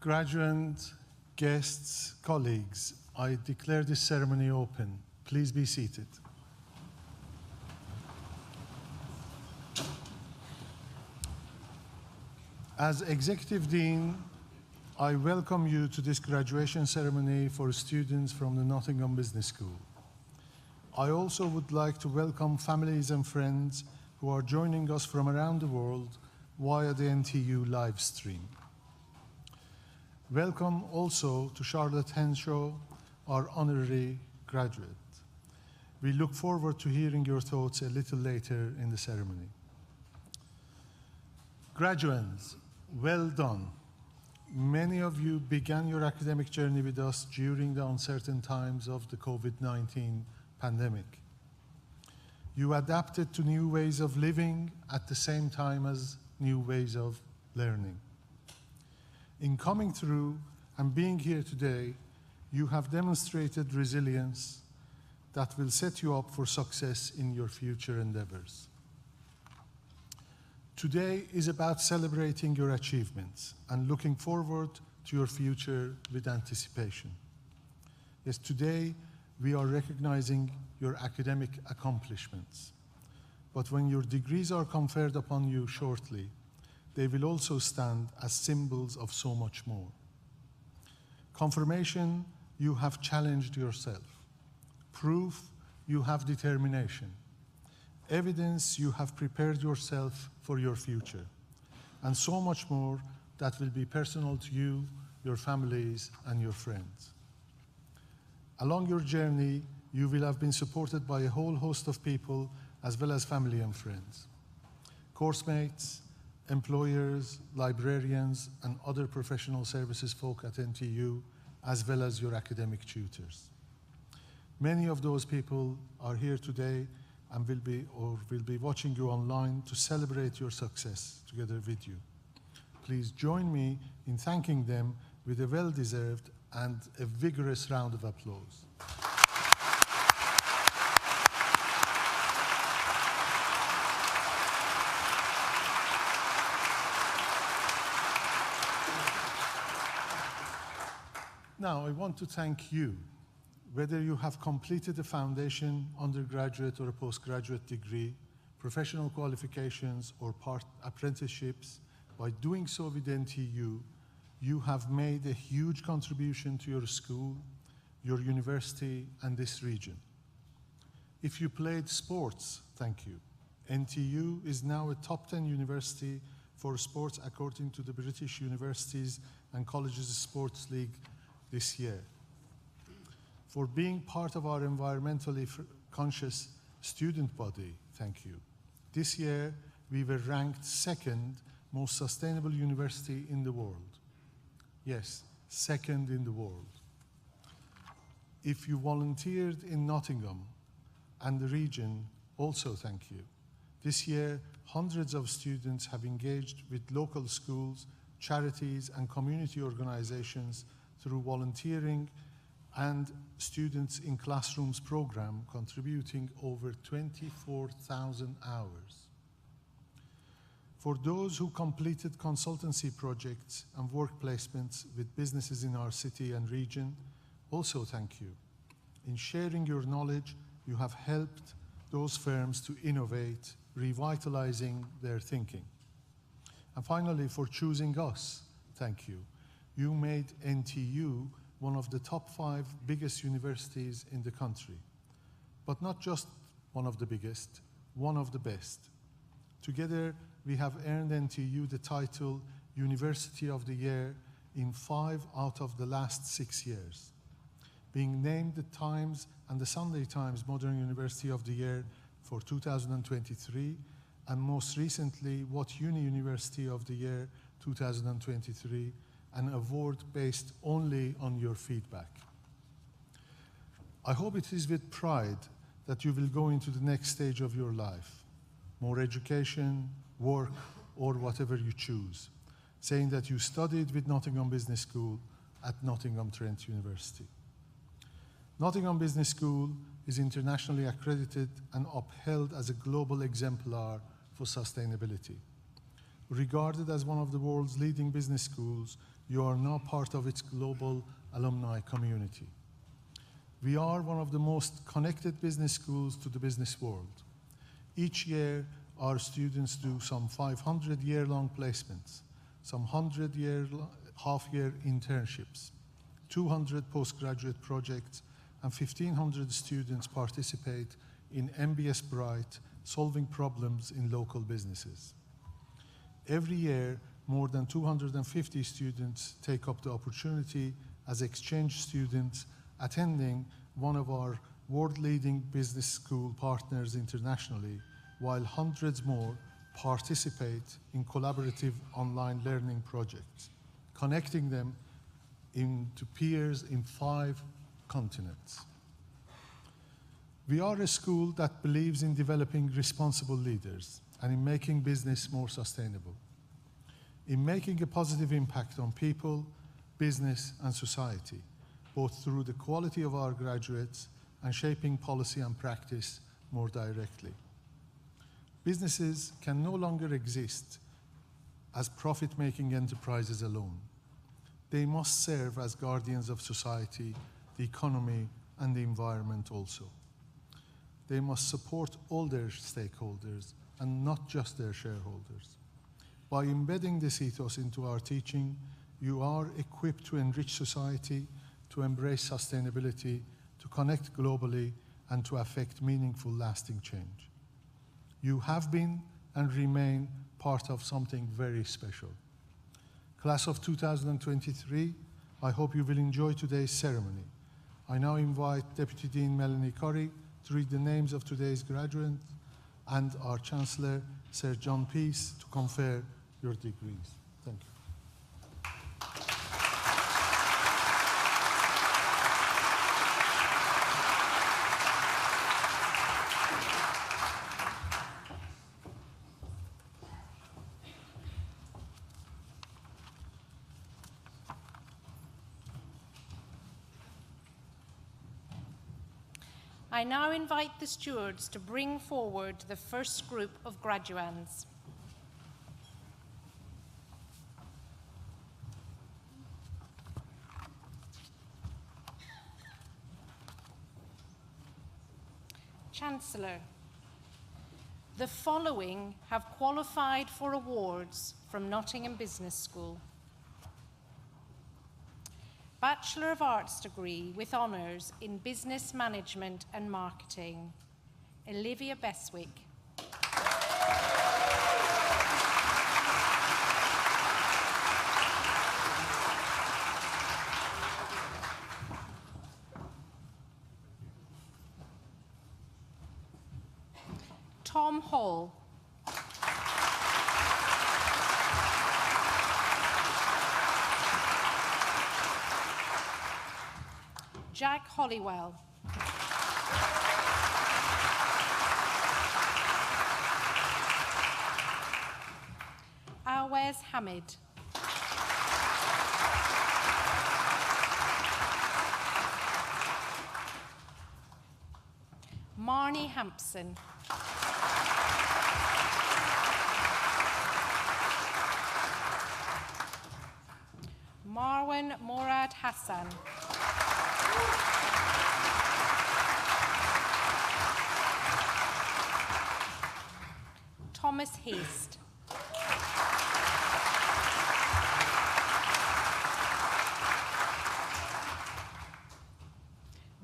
Graduates, guests, colleagues, I declare this ceremony open. Please be seated. As Executive Dean, I welcome you to this graduation ceremony for students from the Nottingham Business School. I also would like to welcome families and friends who are joining us from around the world via the NTU live stream. Welcome also to Charlotte Henshaw, our honorary graduate. We look forward to hearing your thoughts a little later in the ceremony. Graduates, well done. Many of you began your academic journey with us during the uncertain times of the COVID-19 pandemic. You adapted to new ways of living at the same time as new ways of learning. In coming through and being here today, you have demonstrated resilience that will set you up for success in your future endeavors. Today is about celebrating your achievements and looking forward to your future with anticipation. Yes, today we are recognizing your academic accomplishments, but when your degrees are conferred upon you shortly, they will also stand as symbols of so much more. Confirmation, you have challenged yourself. Proof, you have determination. Evidence, you have prepared yourself for your future. And so much more that will be personal to you, your families, and your friends. Along your journey, you will have been supported by a whole host of people, as well as family and friends. Course mates, employers, librarians, and other professional services folk at NTU, as well as your academic tutors. Many of those people are here today and will be watching you online to celebrate your success together with you. Please join me in thanking them with a well-deserved and a vigorous round of applause. Now, I want to thank you. Whether you have completed a foundation, undergraduate or a postgraduate degree, professional qualifications or apprenticeships, by doing so with NTU, you have made a huge contribution to your school, your university, and this region. If you played sports, thank you. NTU is now a top 10 university for sports according to the British Universities and Colleges Sports League this year. For being part of our environmentally conscious student body, thank you. This year, we were ranked second most sustainable university in the world. Yes, second in the world. If you volunteered in Nottingham and the region, also thank you. This year, hundreds of students have engaged with local schools, charities, and community organizations through volunteering and Students in Classrooms program, contributing over 24,000 hours. For those who completed consultancy projects and work placements with businesses in our city and region, also thank you. In sharing your knowledge, you have helped those firms to innovate, revitalizing their thinking. And finally, for choosing us, thank you. You made NTU one of the top 5 biggest universities in the country. But not just one of the biggest, one of the best. Together, we have earned NTU the title University of the Year in 5 out of the last 6 years, being named the Times and the Sunday Times Modern University of the Year for 2023, and most recently, What Uni University of the Year 2023, an award based only on your feedback. I hope it is with pride that you will go into the next stage of your life, more education, work, or whatever you choose, saying that you studied with Nottingham Business School at Nottingham Trent University. Nottingham Business School is internationally accredited and upheld as a global exemplar for sustainability. Regarded as one of the world's leading business schools, you are now part of its global alumni community. We are one of the most connected business schools to the business world. Each year, our students do some 500 year-long placements, some 100 half-year internships, 200 postgraduate projects, and 1,500 students participate in MBS Bright, solving problems in local businesses. Every year, more than 250 students take up the opportunity as exchange students attending one of our world-leading business school partners internationally, while hundreds more participate in collaborative online learning projects, connecting them into peers in 5 continents. We are a school that believes in developing responsible leaders and in making business more sustainable, in making a positive impact on people, business, and society, both through the quality of our graduates and shaping policy and practice more directly. Businesses can no longer exist as profit-making enterprises alone. They must serve as guardians of society, the economy, and the environment also. They must support all their stakeholders and not just their shareholders. By embedding this ethos into our teaching, you are equipped to enrich society, to embrace sustainability, to connect globally, and to affect meaningful, lasting change. You have been and remain part of something very special. Class of 2023, I hope you will enjoy today's ceremony. I now invite Deputy Dean Melanie Curry to read the names of today's graduates and our Chancellor, Sir John Peace, to confer your degrees. Thank you. I now invite the stewards to bring forward the first group of graduands. Chancellor, the following have qualified for awards from Nottingham Business School. Bachelor of Arts degree with honours in Business Management and Marketing, Olivia Beswick. Tom Hall. Jack Hollywell. Awes Hamid. Marnie Hampson. Marwan Morad Hassan. Thomas Haste.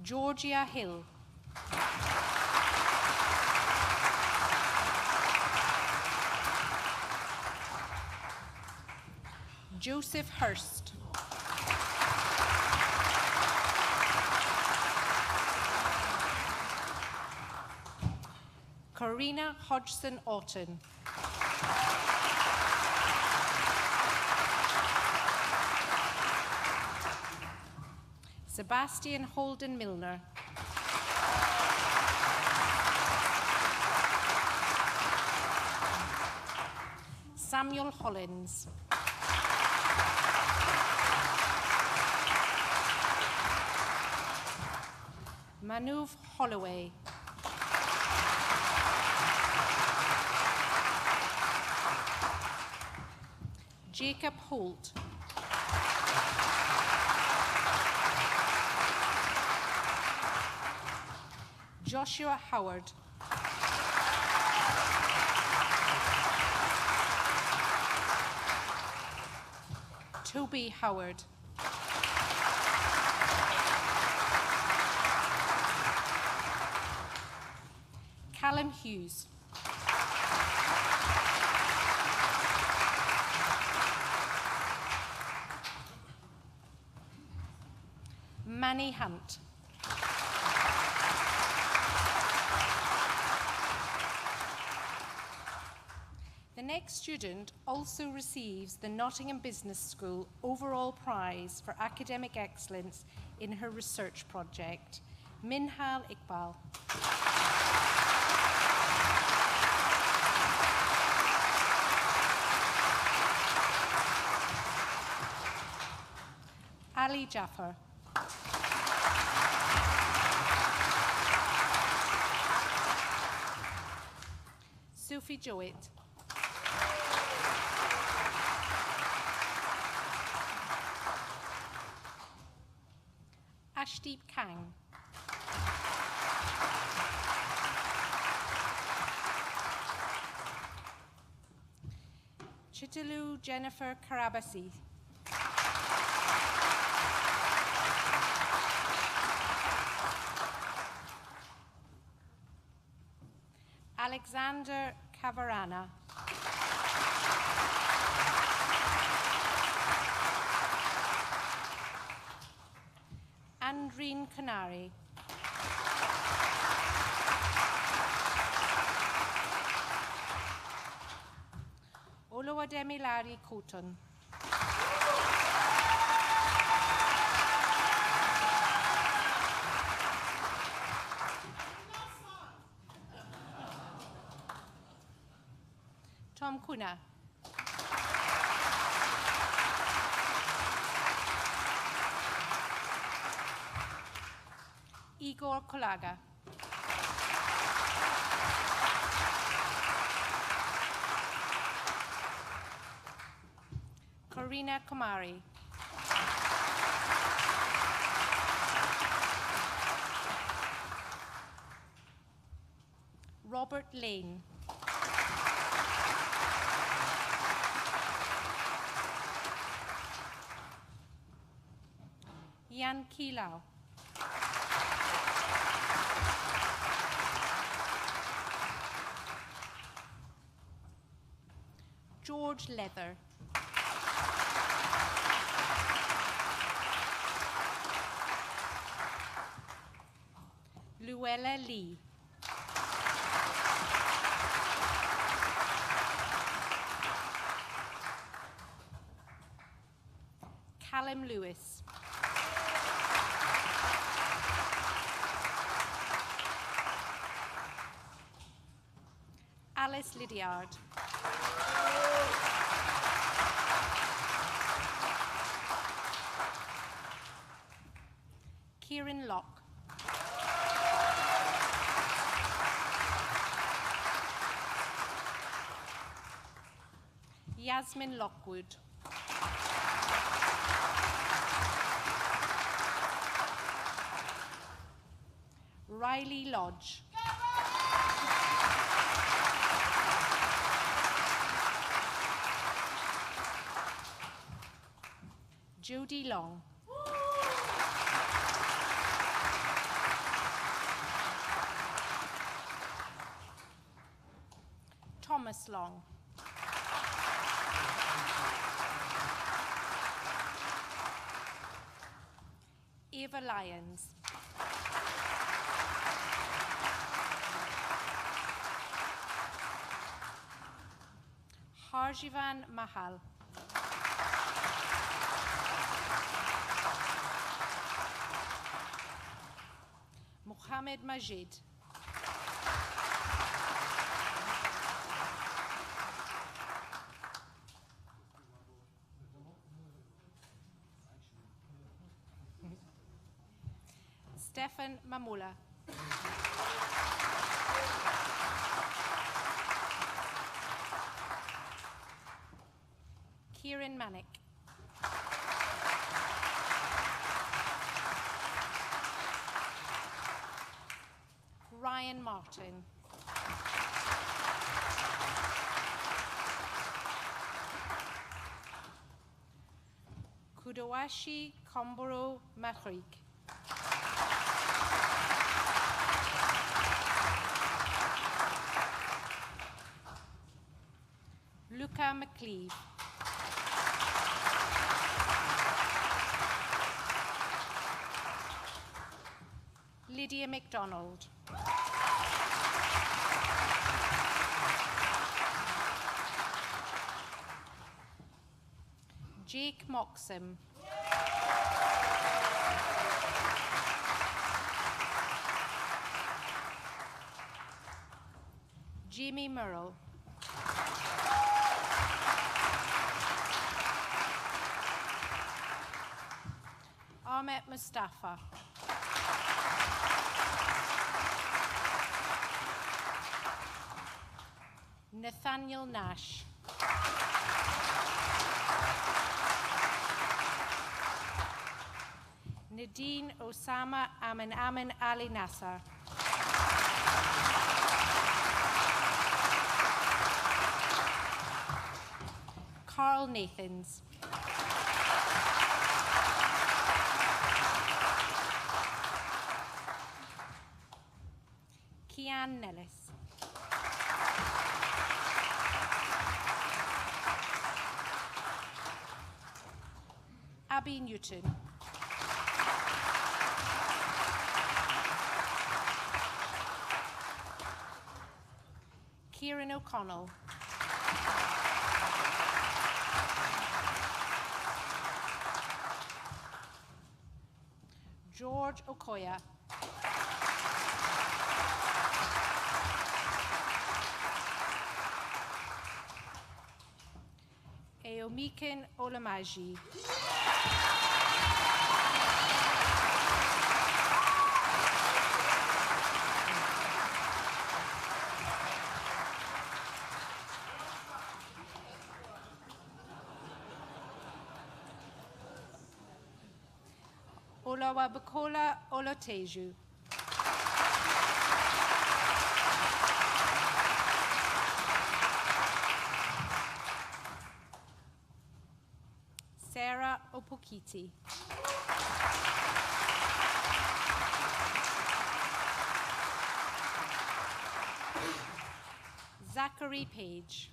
Georgia Hill. Joseph Hurst. Karina Hodgson Oughton. Sebastian Holden Milner. Samuel Hollins. Manuv Holloway. Jacob Holt. Joshua Howard. Toby Howard. Callum Hughes. Manny Hunt. The next student also receives the Nottingham Business School overall prize for academic excellence in her research project, Minhal Iqbal. Ali Jaffer. Sophie Jowett. Ashdeep Kang. Chitilu Jennifer Karabasi. Alexander Cavarana. Andreen Canary. Oluwademi Larry Coton. Tom Kuna. Igor Kolaga. Karina Kumari. Robert Lane. Yan Kilao. George Leather. Luella Lee. Callum Lewis. Alice Lydiard. Kieran Locke. Yasmin Lockwood. Riley Lodge. Jody Long. Thomas Long. Eva Lyons. Harjivan Mahal. Mohammed Majid. Stefan Mamula. Kieran Manick. Ryan Martin. Kudawashi Komboro Mahrik. Luca McLeave. Lydia MacDonald. Jake Moxham. Jamie Murrell. Ahmet Mustafa. Nathaniel Nash. Nadine Osama Amin Ali Nasser. Carl Nathans. Kian Nellis. Abby Newton. Kieran O'Connell. George Okoya. Eomikin Olamaji. Olawabukola Oloteju. Sarah Opokiti. Zachary Page.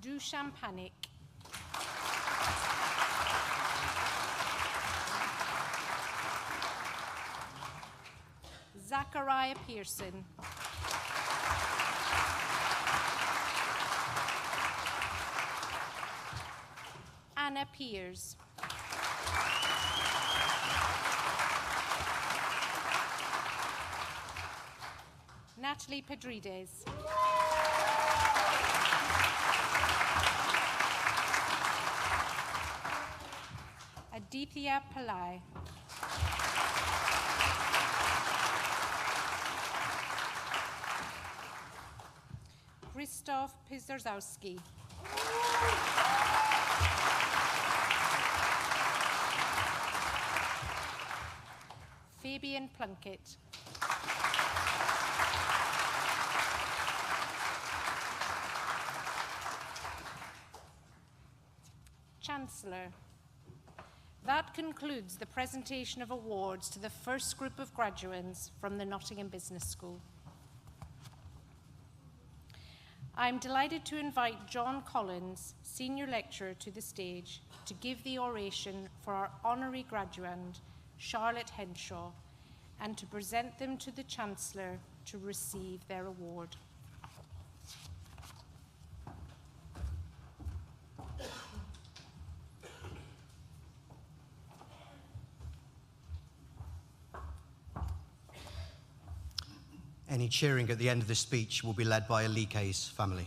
Dushan Panik. Zachariah Pearson. Anna Pears. Natalie Pedrides. Aditya Pillai. Krzysztof Pizarzowski. Fabian Plunkett. Chancellor. That concludes the presentation of awards to the first group of graduates from the Nottingham Business School. I'm delighted to invite John Collins, Senior Lecturer, to the stage to give the oration for our honorary graduand, Charlotte Henshaw, and to present them to the Chancellor to receive their award. Any cheering at the end of this speech will be led by Alike's family.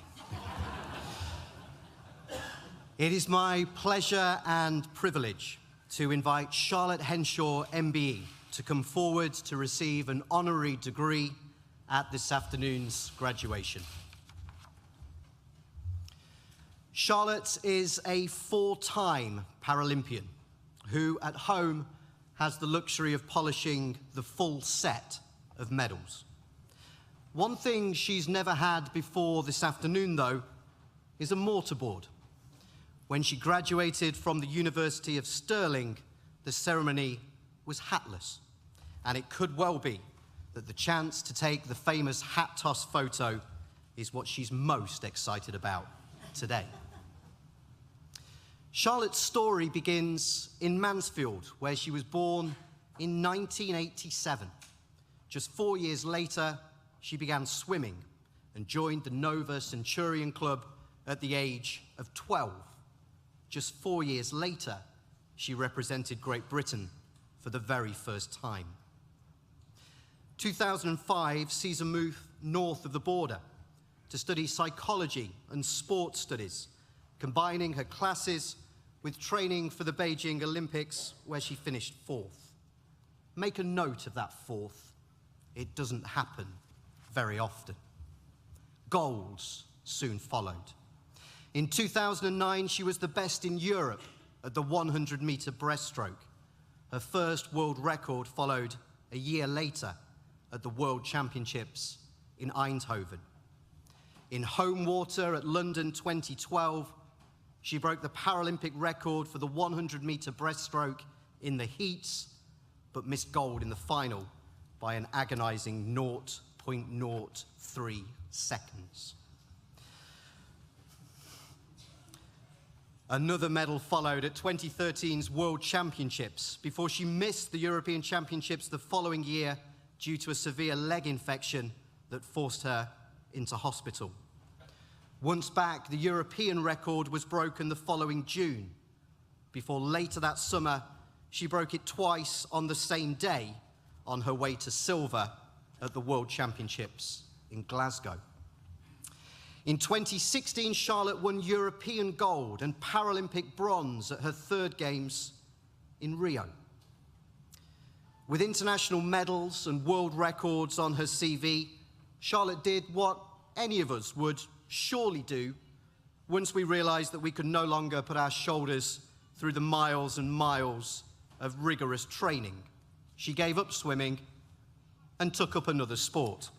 It is my pleasure and privilege to invite Charlotte Henshaw, MBE, to come forward to receive an honorary degree at this afternoon's graduation. Charlotte is a 4-time Paralympian who at home has the luxury of polishing the full set of medals. One thing she's never had before this afternoon, though, is a mortarboard. When she graduated from the University of Stirling, the ceremony was hatless, and it could well be that the chance to take the famous hat toss photo is what she's most excited about today. Charlotte's story begins in Mansfield, where she was born in 1987. Just 4 years later, she began swimming and joined the Nova Centurion Club at the age of 12. Just 4 years later, she represented Great Britain for the very first time. 2005 sees her move north of the border to study psychology and sports studies, combining her classes with training for the Beijing Olympics, where she finished 4th. Make a note of that 4th. It doesn't happen very often. Golds soon followed. In 2009, she was the best in Europe at the 100-meter breaststroke. Her first world record followed a year later at the World Championships in Eindhoven. In home water at London 2012, she broke the Paralympic record for the 100-meter breaststroke in the heats, but missed gold in the final by an agonizing 0.03 seconds. Another medal followed at 2013's World Championships before she missed the European Championships the following year due to a severe leg infection that forced her into hospital. Once back, the European record was broken the following June, before later that summer, she broke it twice on the same day on her way to silver at the World Championships in Glasgow. In 2016, Charlotte won European gold and Paralympic bronze at her third Games in Rio. With international medals and world records on her CV, Charlotte did what any of us would surely do once we realized that we could no longer put our shoulders through the miles and miles of rigorous training. She gave up swimming and took up another sport.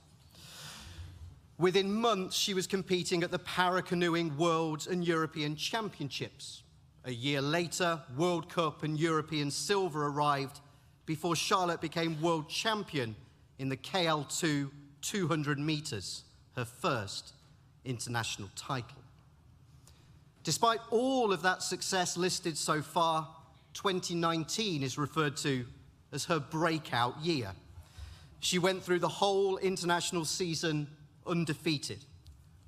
Within months, she was competing at the para-canoeing World and European Championships. A year later, World Cup and European silver arrived before Charlotte became world champion in the KL2 200 meters, her first international title. Despite all of that success listed so far, 2019 is referred to as her breakout year. She went through the whole international season undefeated,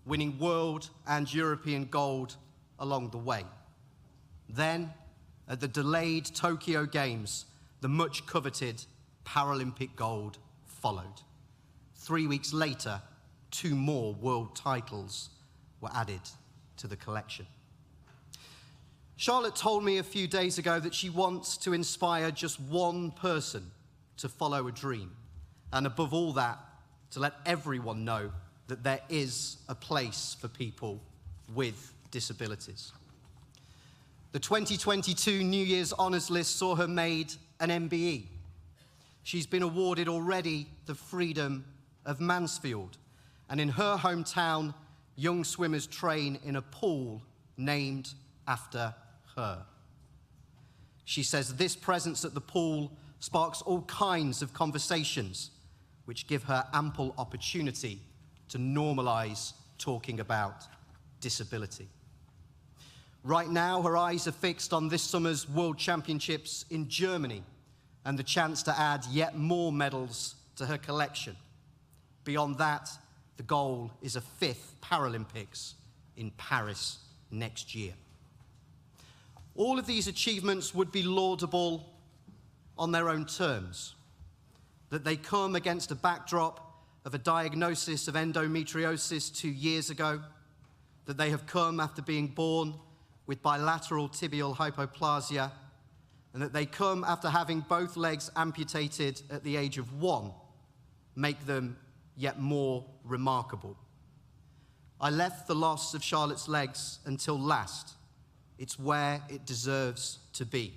winning world and European gold along the way. Then, at the delayed Tokyo Games, the much coveted Paralympic gold followed. 3 weeks later, 2 more world titles were added to the collection. Charlotte told me a few days ago that she wants to inspire just one person to follow a dream, and above all that, to let everyone know that there is a place for people with disabilities. The 2022 New Year's Honours List saw her made an MBE. She's been awarded already the Freedom of Mansfield, and in her hometown, young swimmers train in a pool named after her. She says this presence at the pool sparks all kinds of conversations, which give her ample opportunity to normalize talking about disability. Right now, her eyes are fixed on this summer's World Championships in Germany and the chance to add yet more medals to her collection. Beyond that, the goal is a 5th Paralympics in Paris next year. All of these achievements would be laudable on their own terms, that they come against a backdrop of a diagnosis of endometriosis 2 years ago, that they have come after being born with bilateral tibial hypoplasia, and that they come after having both legs amputated at the age of 1, make them yet more remarkable. I left the loss of Charlotte's legs until last. It's where it deserves to be.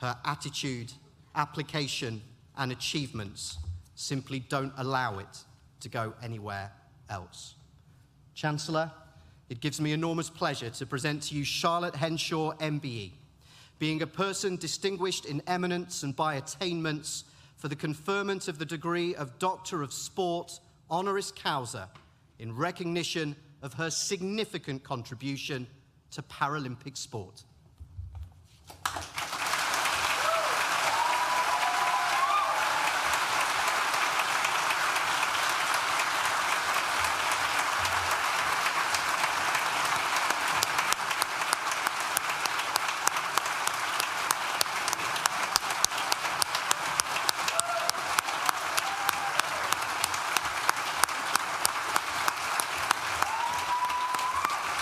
her attitude, application, and achievements simply don't allow it to go anywhere else. Chancellor, it gives me enormous pleasure to present to you Charlotte Henshaw, MBE, being a person distinguished in eminence and by attainments for the conferment of the degree of Doctor of Sport, honoris causa, in recognition of her significant contribution to Paralympic sport.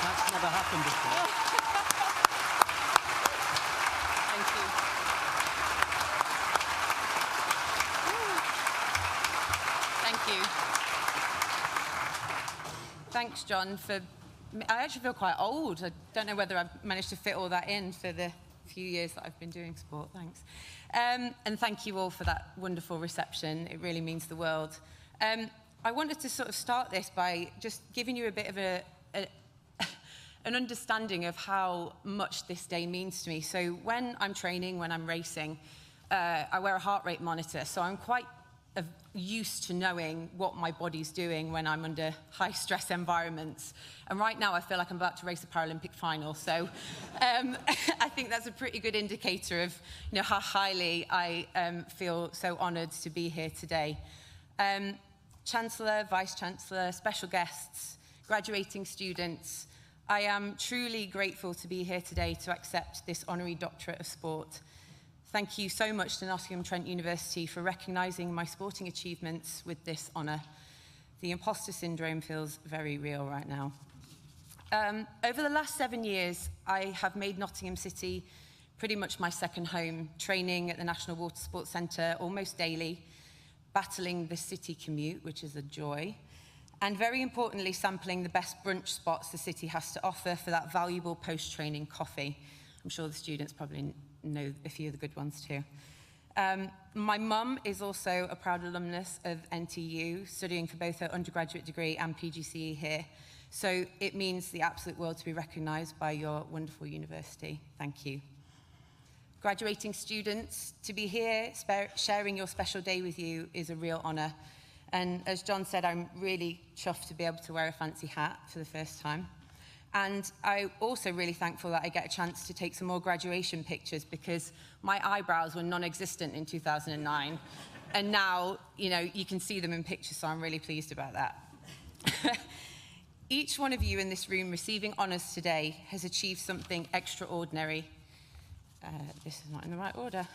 That's never happened before. Thank you. Thanks, John, I actually feel quite old. I don't know whether I've managed to fit all that in for the few years that I've been doing sport. Thanks. And thank you all for that wonderful reception. It really means the world. I wanted to sort of start this by just giving you a bit of an understanding of how much this day means to me. So when I'm training, when I'm racing, I wear a heart rate monitor, so I'm quite used to knowing what my body's doing when I'm under high-stress environments. And right now, I feel like I'm about to race a Paralympic final, so I think that's a pretty good indicator of how highly I feel so honoured to be here today. Chancellor, Vice-Chancellor, special guests, graduating students, I am truly grateful to be here today to accept this honorary doctorate of sport. Thank you so much to Nottingham Trent University for recognising my sporting achievements with this honour. The imposter syndrome feels very real right now. Over the last 7 years, I have made Nottingham City pretty much my second home, training at the National Water Sports Centre almost daily, battling the city commute, which is a joy, and very importantly, sampling the best brunch spots the city has to offer for that valuable post-training coffee. I'm sure the students probably know a few of the good ones too. My mum is also a proud alumnus of NTU, studying for both her undergraduate degree and PGCE here. So it means the absolute world to be recognised by your wonderful university. Thank you. Graduating students, to be here sharing your special day with you is a real honour. And as John said, I'm really chuffed to be able to wear a fancy hat for the first time. And I'm also really thankful that I get a chance to take some more graduation pictures because my eyebrows were non-existent in 2009. And now, you can see them in pictures, so I'm really pleased about that. Each one of you in this room receiving honours today has achieved something extraordinary. This is not in the right order.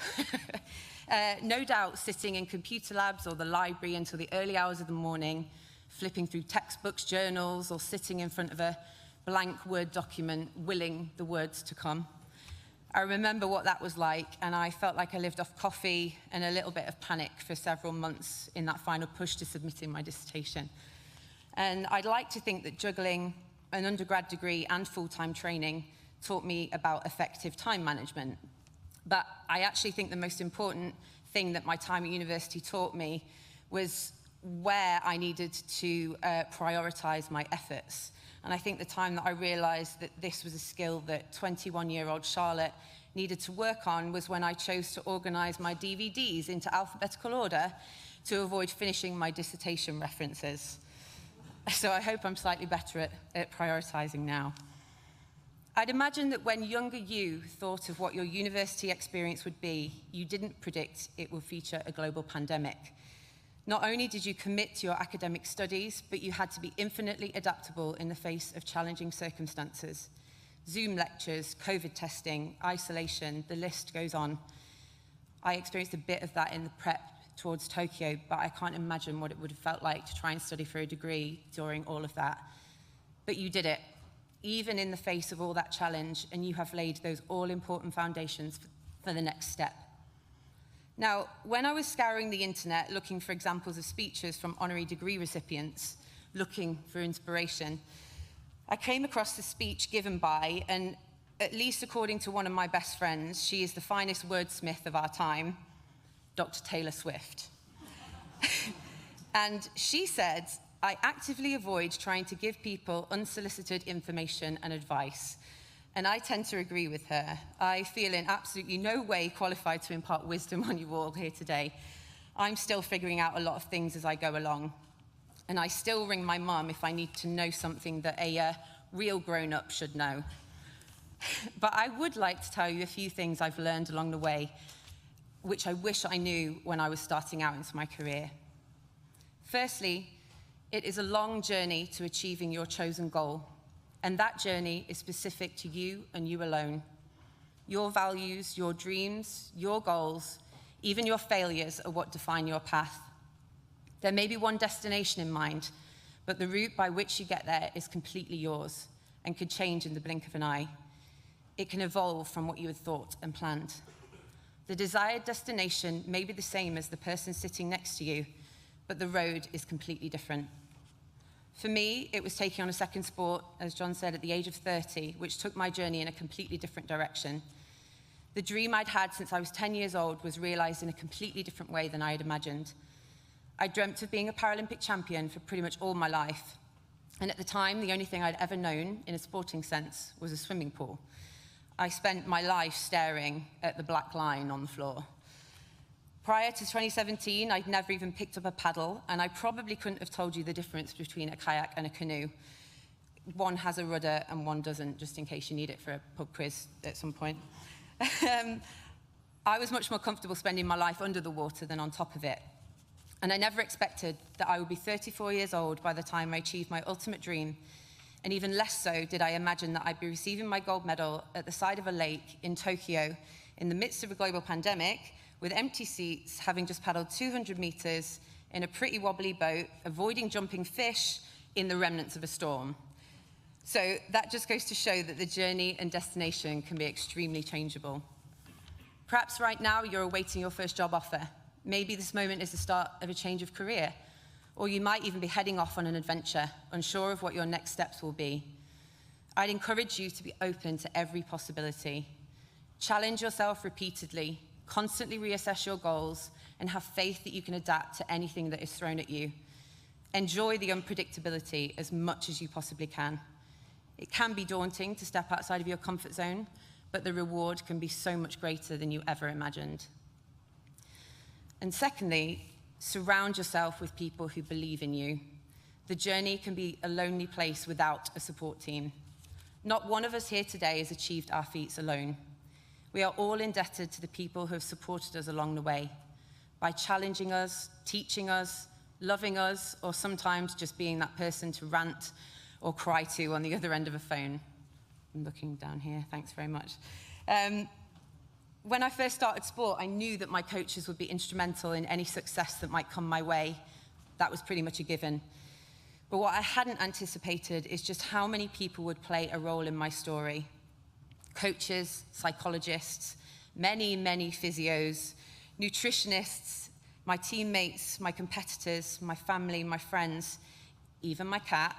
No doubt sitting in computer labs or the library until the early hours of the morning, flipping through textbooks, journals, or sitting in front of a blank Word document, willing the words to come. I remember what that was like, and I felt like I lived off coffee and a little bit of panic for several months in that final push to submitting my dissertation. And I'd like to think that juggling an undergrad degree and full-time training taught me about effective time management. But I actually think the most important thing that my time at university taught me was where I needed to prioritise my efforts. And I think the time that I realised that this was a skill that 21-year-old Charlotte needed to work on was when I chose to organise my DVDs into alphabetical order to avoid finishing my dissertation references. So I hope I'm slightly better at prioritising now. I'd imagine that when younger you thought of what your university experience would be, you didn't predict it would feature a global pandemic. Not only did you commit to your academic studies, but you had to be infinitely adaptable in the face of challenging circumstances. Zoom lectures, COVID testing, isolation, the list goes on. I experienced a bit of that in the prep towards Tokyo, but I can't imagine what it would have felt like to try and study for a degree during all of that. But you did it, even in the face of all that challenge, and you have laid those all-important foundations for the next step. Now, when I was scouring the internet looking for examples of speeches from honorary degree recipients, looking for inspiration, I came across the speech given by, and at least according to one of my best friends, she is the finest wordsmith of our time, Dr. Taylor Swift. And she said, "I actively avoid trying to give people unsolicited information and advice." And I tend to agree with her. I feel in absolutely no way qualified to impart wisdom on you all here today. I'm still figuring out a lot of things as I go along. And I still ring my mum if I need to know something that a real grown-up should know. But I would like to tell you a few things I've learned along the way, which I wish I knew when I was starting out into my career. Firstly, it is a long journey to achieving your chosen goal, and that journey is specific to you and you alone. Your values, your dreams, your goals, even your failures are what define your path. There may be one destination in mind, but the route by which you get there is completely yours and could change in the blink of an eye. It can evolve from what you had thought and planned. The desired destination may be the same as the person sitting next to you, but the road is completely different. For me, it was taking on a second sport, as John said, at the age of 30, which took my journey in a completely different direction. The dream I'd had since I was 10 years old was realised in a completely different way than I had imagined. I dreamt of being a Paralympic champion for pretty much all my life. And at the time, the only thing I'd ever known in a sporting sense was a swimming pool. I spent my life staring at the black line on the floor. Prior to 2017, I'd never even picked up a paddle, and I probably couldn't have told you the difference between a kayak and a canoe. One has a rudder and one doesn't, just in case you need it for a pub quiz at some point. I was much more comfortable spending my life under the water than on top of it. And I never expected that I would be 34 years old by the time I achieved my ultimate dream. And even less so did I imagine that I'd be receiving my gold medal at the side of a lake in Tokyo in the midst of a global pandemic, with empty seats, having just paddled 200 meters in a pretty wobbly boat, avoiding jumping fish in the remnants of a storm. So that just goes to show that the journey and destination can be extremely changeable. Perhaps right now you're awaiting your first job offer. Maybe this moment is the start of a change of career, or you might even be heading off on an adventure, unsure of what your next steps will be. I'd encourage you to be open to every possibility. Challenge yourself repeatedly, constantly reassess your goals, and have faith that you can adapt to anything that is thrown at you. Enjoy the unpredictability as much as you possibly can. It can be daunting to step outside of your comfort zone, but the reward can be so much greater than you ever imagined. And secondly, surround yourself with people who believe in you. The journey can be a lonely place without a support team. Not one of us here today has achieved our feats alone. We are all indebted to the people who have supported us along the way, by challenging us, teaching us, loving us, or sometimes just being that person to rant or cry to on the other end of a phone. I'm looking down here, thanks very much. When I first started sport, I knew that my coaches would be instrumental in any success that might come my way. That was pretty much a given. But what I hadn't anticipated is just how many people would play a role in my story. Coaches, psychologists, many, many physios, nutritionists, my teammates, my competitors, my family, my friends, even my cat.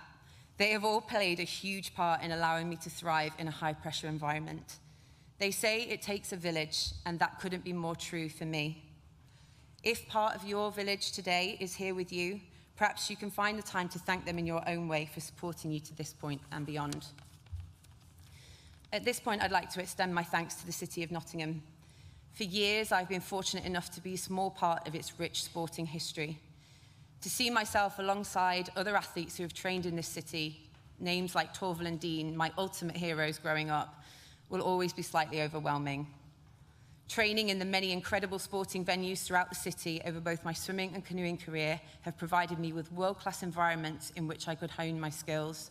They have all played a huge part in allowing me to thrive in a high-pressure environment. They say it takes a village, and that couldn't be more true for me. If part of your village today is here with you, perhaps you can find the time to thank them in your own way for supporting you to this point and beyond. At this point, I'd like to extend my thanks to the City of Nottingham. For years, I've been fortunate enough to be a small part of its rich sporting history. To see myself alongside other athletes who have trained in this city, names like Torval and Dean, my ultimate heroes growing up, will always be slightly overwhelming. Training in the many incredible sporting venues throughout the city over both my swimming and canoeing career have provided me with world-class environments in which I could hone my skills.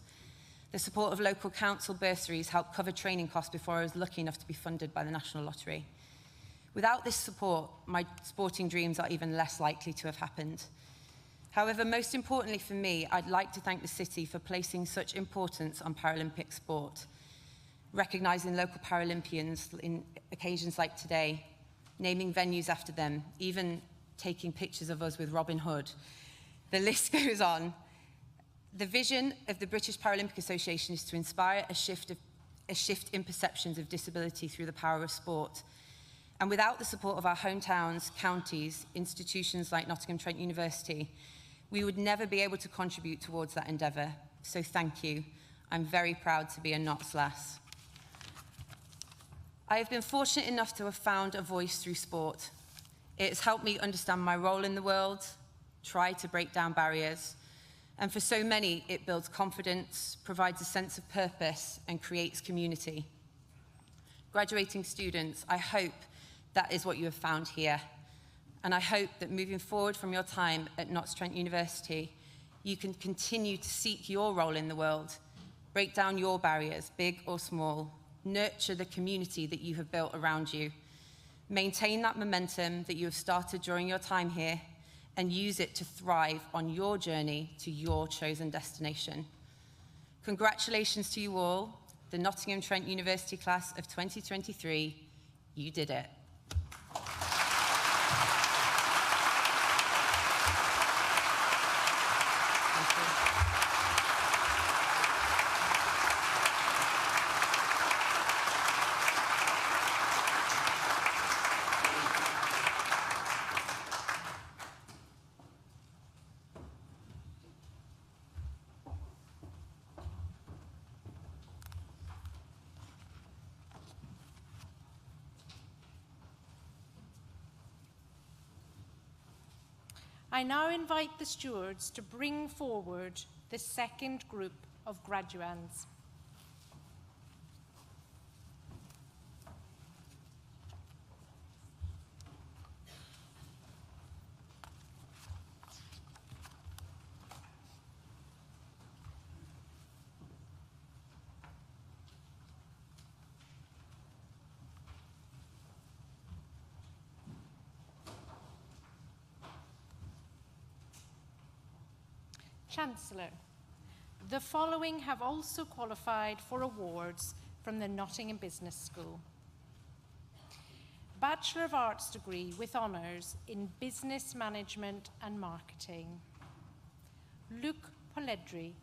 The support of local council bursaries helped cover training costs before I was lucky enough to be funded by the National Lottery. Without this support, my sporting dreams are even less likely to have happened. However, most importantly for me, I'd like to thank the city for placing such importance on Paralympic sport, recognising local Paralympians in occasions like today, naming venues after them, even taking pictures of us with Robin Hood. The list goes on. The vision of the British Paralympic Association is to inspire a shift a shift in perceptions of disability through the power of sport. And without the support of our hometowns, counties, institutions like Nottingham Trent University, we would never be able to contribute towards that endeavour. So thank you. I'm very proud to be a Notts lass. I have been fortunate enough to have found a voice through sport. It has helped me understand my role in the world, try to break down barriers, and for so many, it builds confidence, provides a sense of purpose, and creates community. Graduating students, I hope that is what you have found here. And I hope that moving forward from your time at Notts Trent University, you can continue to seek your role in the world, break down your barriers, big or small, nurture the community that you have built around you, maintain that momentum that you have started during your time here, and use it to thrive on your journey to your chosen destination. Congratulations to you all, the Nottingham Trent University class of 2023. You did it. I now invite the stewards to bring forward the second group of graduands. Chancellor, the following have also qualified for awards from the Nottingham Business School. Bachelor of Arts degree with honours in Business Management and Marketing, Luke Poledri.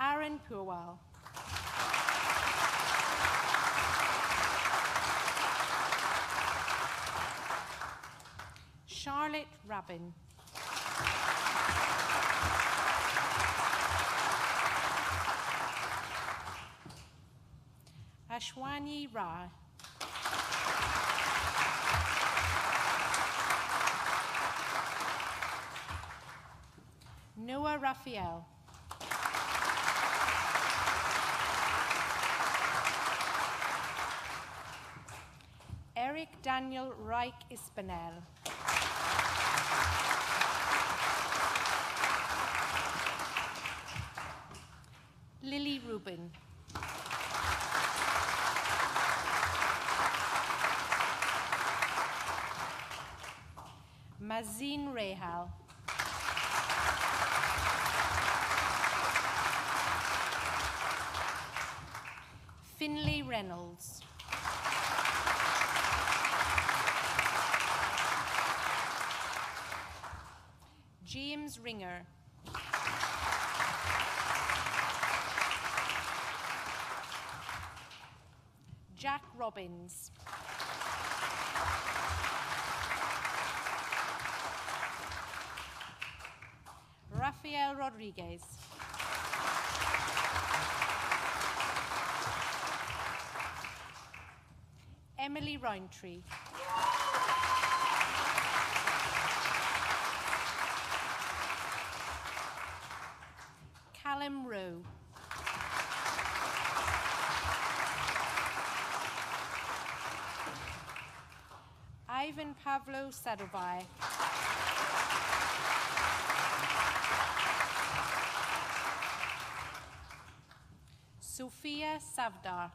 Aaron Purwal. Charlotte Rabin. Ashwani Ra. Noah Raphael. Eric Daniel Reich Ispanel. Lily Rubin. Mazin Rehal. Finlay Reynolds. James Ringer. Jack Robbins. Rafael Rodriguez. Emily Roundtree. Callum Rowe. Ivan Pavlo Sadovai. Sophia Savdar.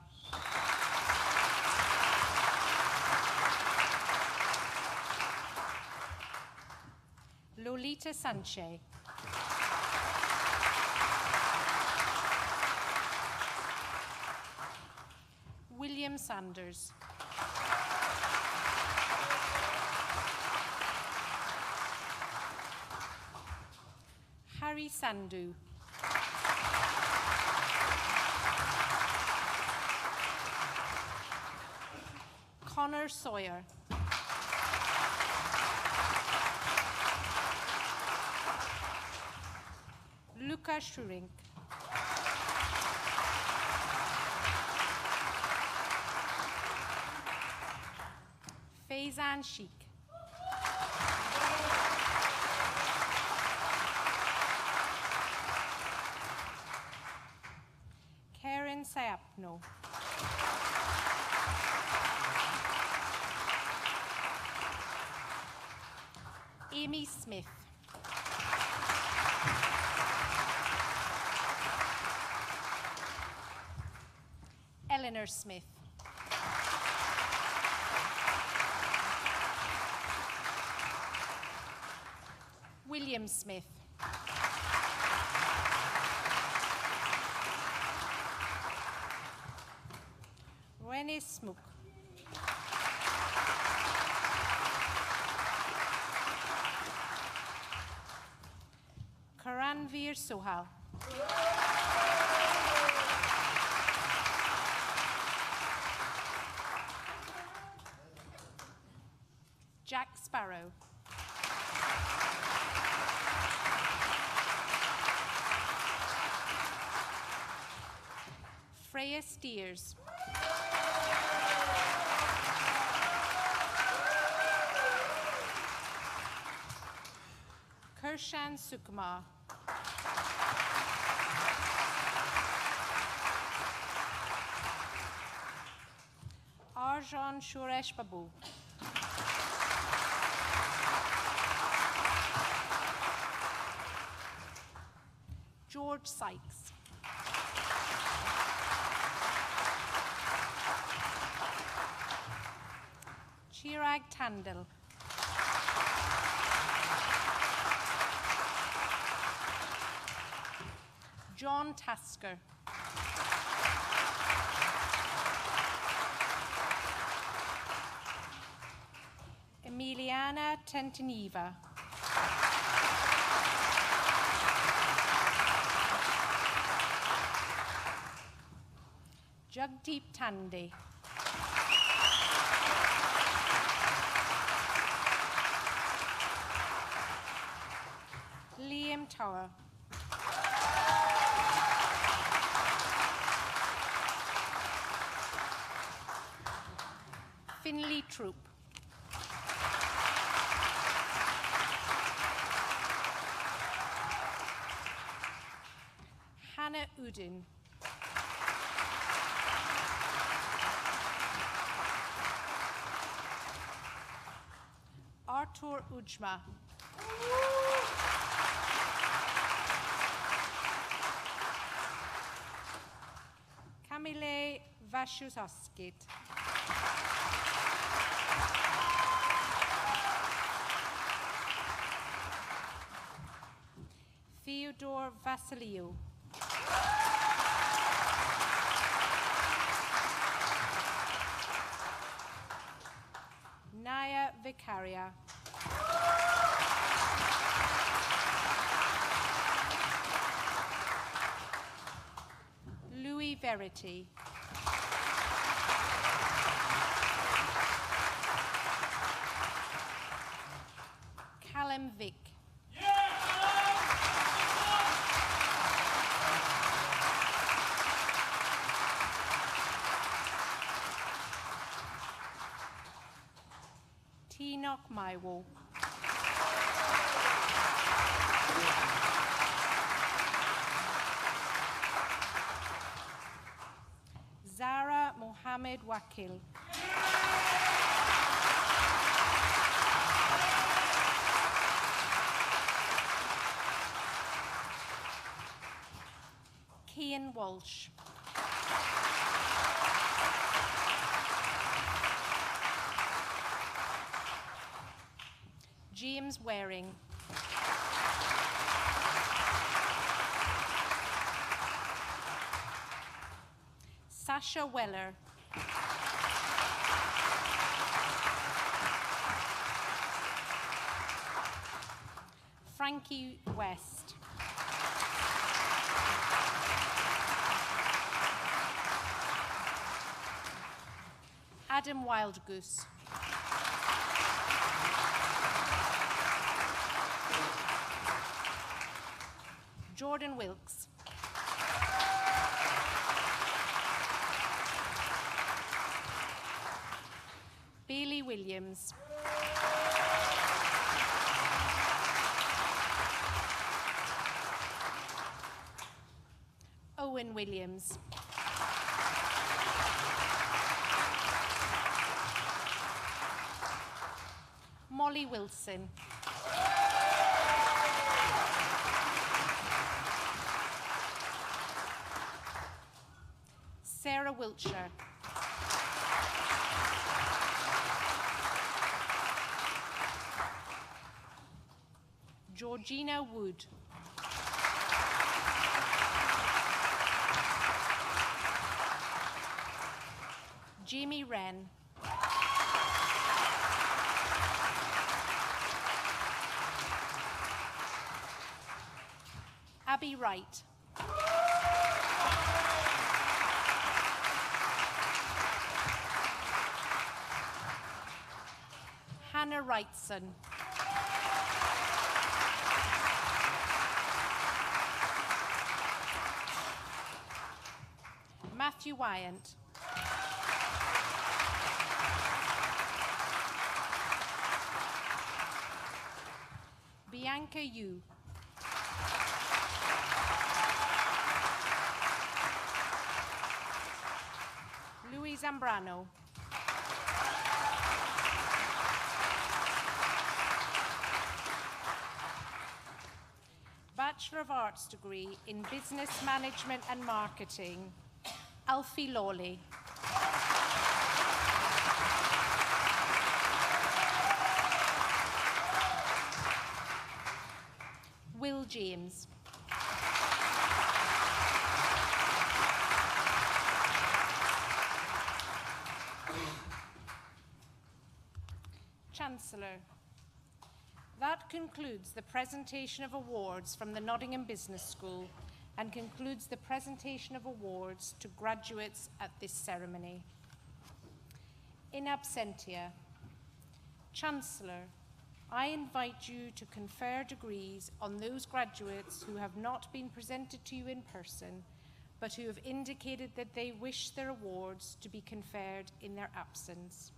Lolita Sanchez. William Sanders. Harry Sandhu. Connor Sawyer. Luca Schurink. Faizan Sheikh. Karen Sayapno. Amy Smith. Eleanor Smith. William Smith. Rennie Smook. Karanveer Sohal. Jack Sparrow. Freya Steers. Kirshan Sukma. Arjan Shuresh Babu. George Sykes. Chirag Tandil. John Tasker. Emiliana Tentineva. Jagdeep Tande. Liam Tower. Finley Troop. Hannah Udin. Artur Ujma. Kamile Vashusaskit. Fyodor Vasiliou. Naya Vicaria. Louis Verity. Callum Vick. Tinoch Maiwo. Zara Mohammed Wakil. Kian Walsh. James Waring. Sasha Weller. Frankie West. Adam Wildgoose. Jordan Wilkes. Bailey Williams. Owen Williams. Molly Wilson. Sarah Wiltshire. Georgina Wood. Jamie Wren. Abby Wright. Hannah Wrightson. Matthew Wyant. Bianca Yu. Louis Zambrano. Bachelor of Arts degree in Business Management and Marketing, Alfie Lawley. Will James. Chancellor. That concludes the presentation of awards from the Nottingham Business School and concludes the presentation of awards to graduates at this ceremony. In absentia, Chancellor, I invite you to confer degrees on those graduates who have not been presented to you in person, but who have indicated that they wish their awards to be conferred in their absence.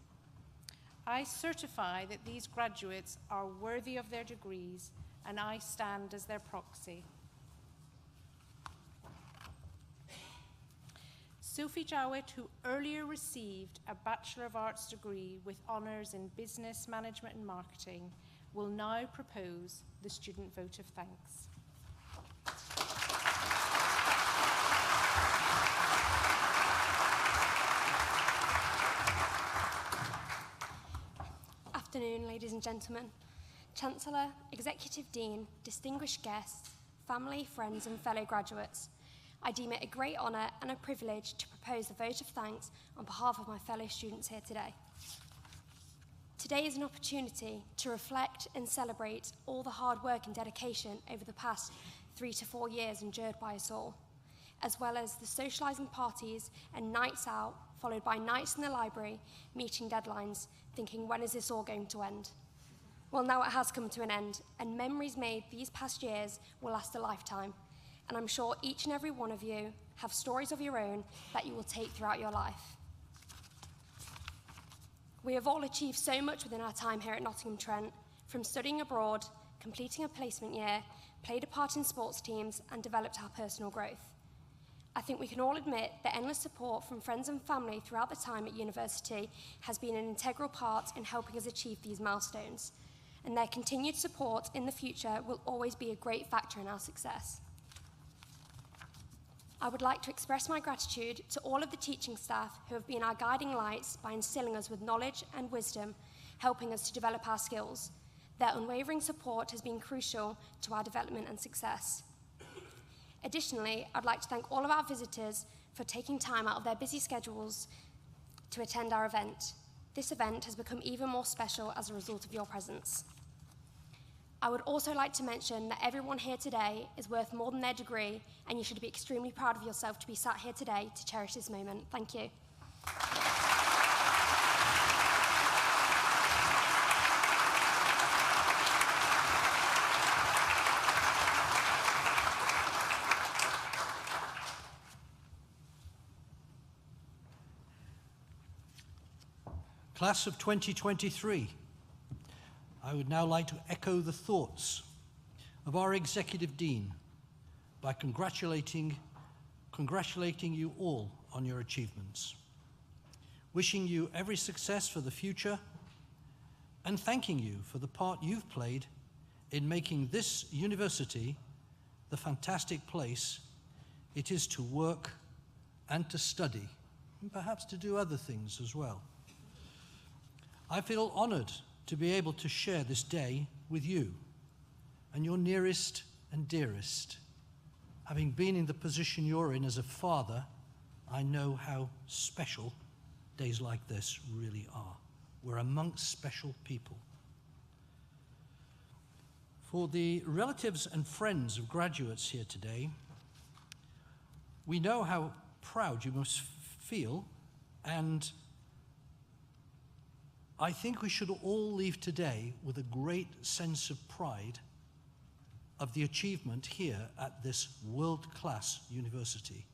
I certify that these graduates are worthy of their degrees, and I stand as their proxy. Sophie Jowett, who earlier received a Bachelor of Arts degree with honours in Business Management and Marketing, will now propose the student vote of thanks. Afternoon, ladies and gentlemen. Chancellor, Executive Dean, distinguished guests, family, friends and fellow graduates, I deem it a great honour and a privilege to propose the vote of thanks on behalf of my fellow students here today. Today is an opportunity to reflect and celebrate all the hard work and dedication over the past 3 to 4 years endured by us all, as well as the socialising parties and nights out, followed by nights in the library, meeting deadlines, thinking, when is this all going to end? Well, now it has come to an end, and memories made these past years will last a lifetime. And I'm sure each and every one of you have stories of your own that you will take throughout your life. We have all achieved so much within our time here at Nottingham Trent, from studying abroad, completing a placement year, played a part in sports teams, and developed our personal growth. I think we can all admit that endless support from friends and family throughout the time at university has been an integral part in helping us achieve these milestones, and their continued support in the future will always be a great factor in our success. I would like to express my gratitude to all of the teaching staff who have been our guiding lights by instilling us with knowledge and wisdom, helping us to develop our skills. Their unwavering support has been crucial to our development and success. Additionally, I'd like to thank all of our visitors for taking time out of their busy schedules to attend our event. This event has become even more special as a result of your presence. I would also like to mention that everyone here today is worth more than their degree, and you should be extremely proud of yourself to be sat here today to cherish this moment. Thank you. Class of 2023, I would now like to echo the thoughts of our Executive Dean by congratulating you all on your achievements, wishing you every success for the future, and thanking you for the part you've played in making this university the fantastic place it is to work and to study, and perhaps to do other things as well. I feel honored to be able to share this day with you and your nearest and dearest. Having been in the position you're in as a father, I know how special days like this really are. We're amongst special people. For the relatives and friends of graduates here today, we know how proud you must feel, and I think we should all leave today with a great sense of pride of the achievement here at this world-class university.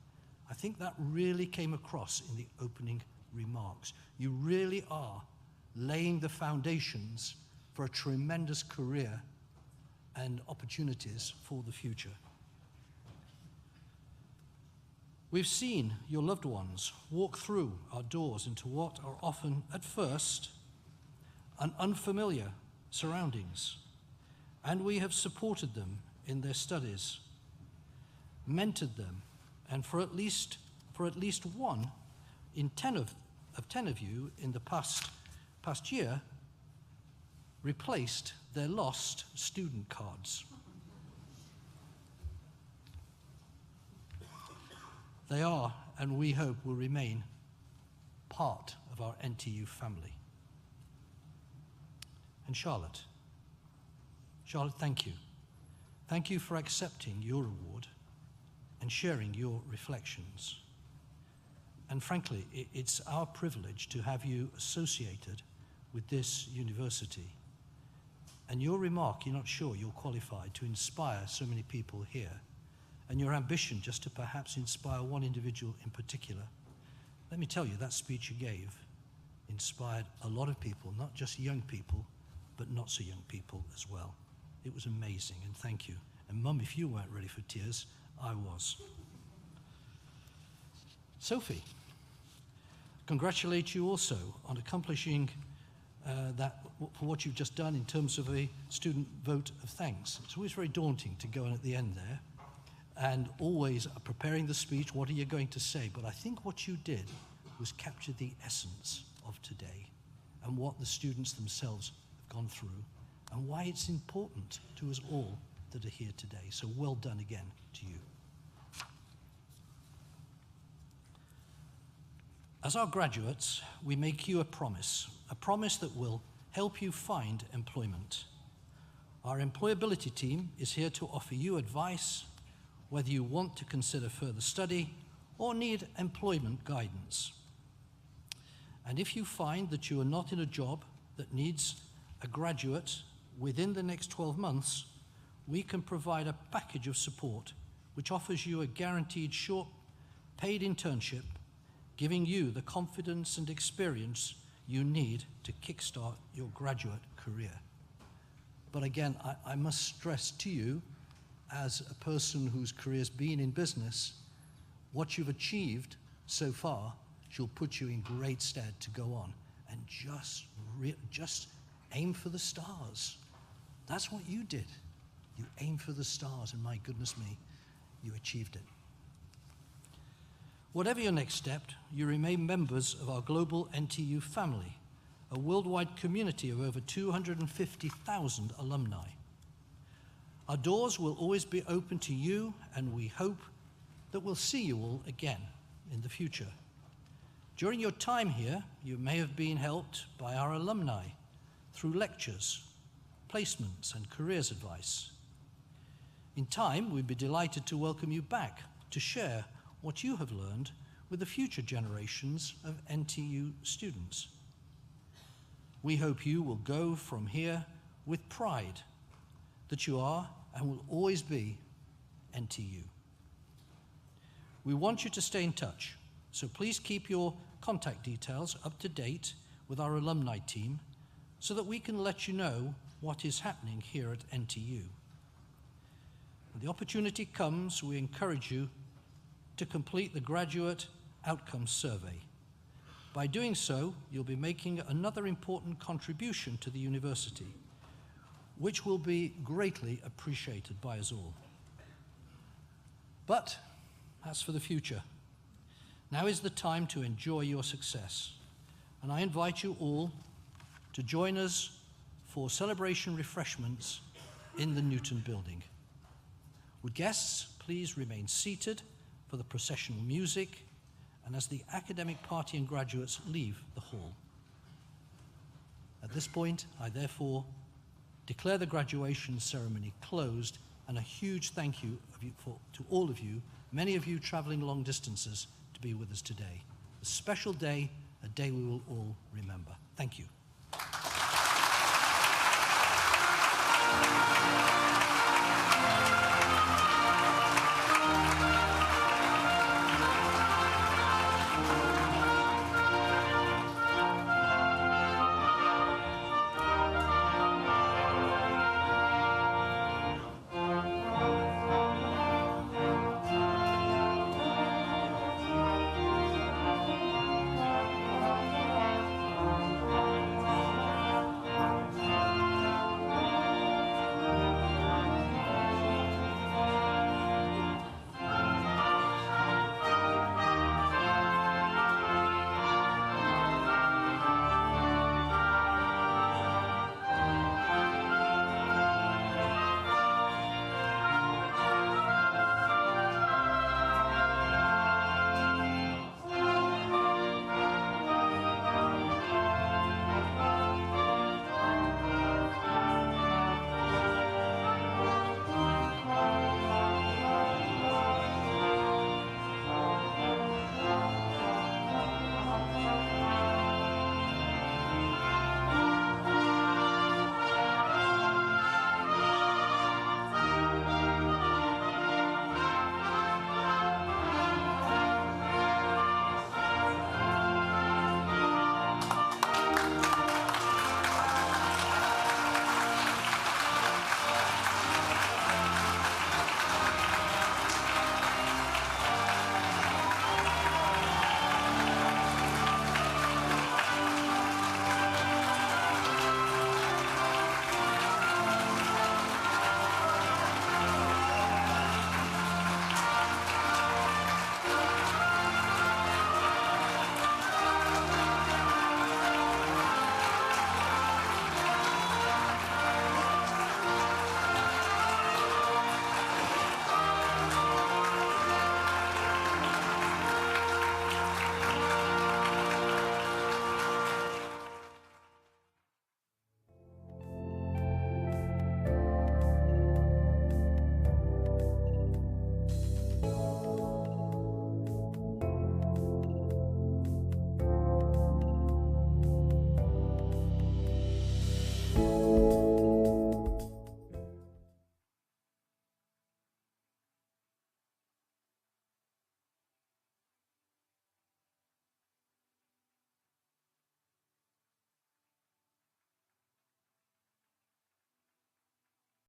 I think that really came across in the opening remarks. You really are laying the foundations for a tremendous career and opportunities for the future. We've seen your loved ones walk through our doors into what are often, at first, an unfamiliar surroundings, and we have supported them in their studies, mentored them, and for at least one in 10 of you in the past year replaced their lost student cards. They are, and we hope will remain, part of our NTU family. And Charlotte, thank you. Thank you for accepting your award and sharing your reflections. And frankly, it's our privilege to have you associated with this university. And your remark, you're not sure you're qualified to inspire so many people here, and your ambition just to perhaps inspire one individual in particular. Let me tell you, that speech you gave inspired a lot of people, not just young people, but not so young people as well. It was amazing, and thank you. And Mum, if you weren't ready for tears, I was. Sophie, congratulate you also on accomplishing that for what you've just done in terms of a student vote of thanks. It's always very daunting to go in at the end there and always preparing the speech, what are you going to say? But I think what you did was capture the essence of today and what the students themselves have gone through and why it's important to us all that are here today. So well done again to you. As our graduates, we make you a promise that will help you find employment. Our employability team is here to offer you advice, whether you want to consider further study or need employment guidance. And if you find that you are not in a job that needs a graduate within the next 12 months, we can provide a package of support which offers you a guaranteed short paid internship, giving you the confidence and experience you need to kickstart your graduate career. But again, I must stress to you, as a person whose career's been in business, what you've achieved so far shall put you in great stead to go on and just aim for the stars. That's what you did. You aimed for the stars, and my goodness me, you achieved it. Whatever your next step, you remain members of our global NTU family, a worldwide community of over 250,000 alumni. Our doors will always be open to you, and we hope that we'll see you all again in the future. During your time here, you may have been helped by our alumni through lectures, placements, and careers advice. In time, we'd be delighted to welcome you back to share what you have learned with the future generations of NTU students. We hope you will go from here with pride that you are and will always be NTU. We want you to stay in touch, so please keep your contact details up to date with our alumni team so that we can let you know what is happening here at NTU. When the opportunity comes, we encourage you to complete the Graduate Outcomes Survey. By doing so, you'll be making another important contribution to the university, which will be greatly appreciated by us all. But that's for the future. Now is the time to enjoy your success, and I invite you all to join us for celebration refreshments in the Newton building. Would guests please remain seated for the processional music and as the academic party and graduates leave the hall. At this point, I therefore declare the graduation ceremony closed, and a huge thank you to all of you, many of you travelling long distances to be with us today. A special day, a day we will all remember. Thank you.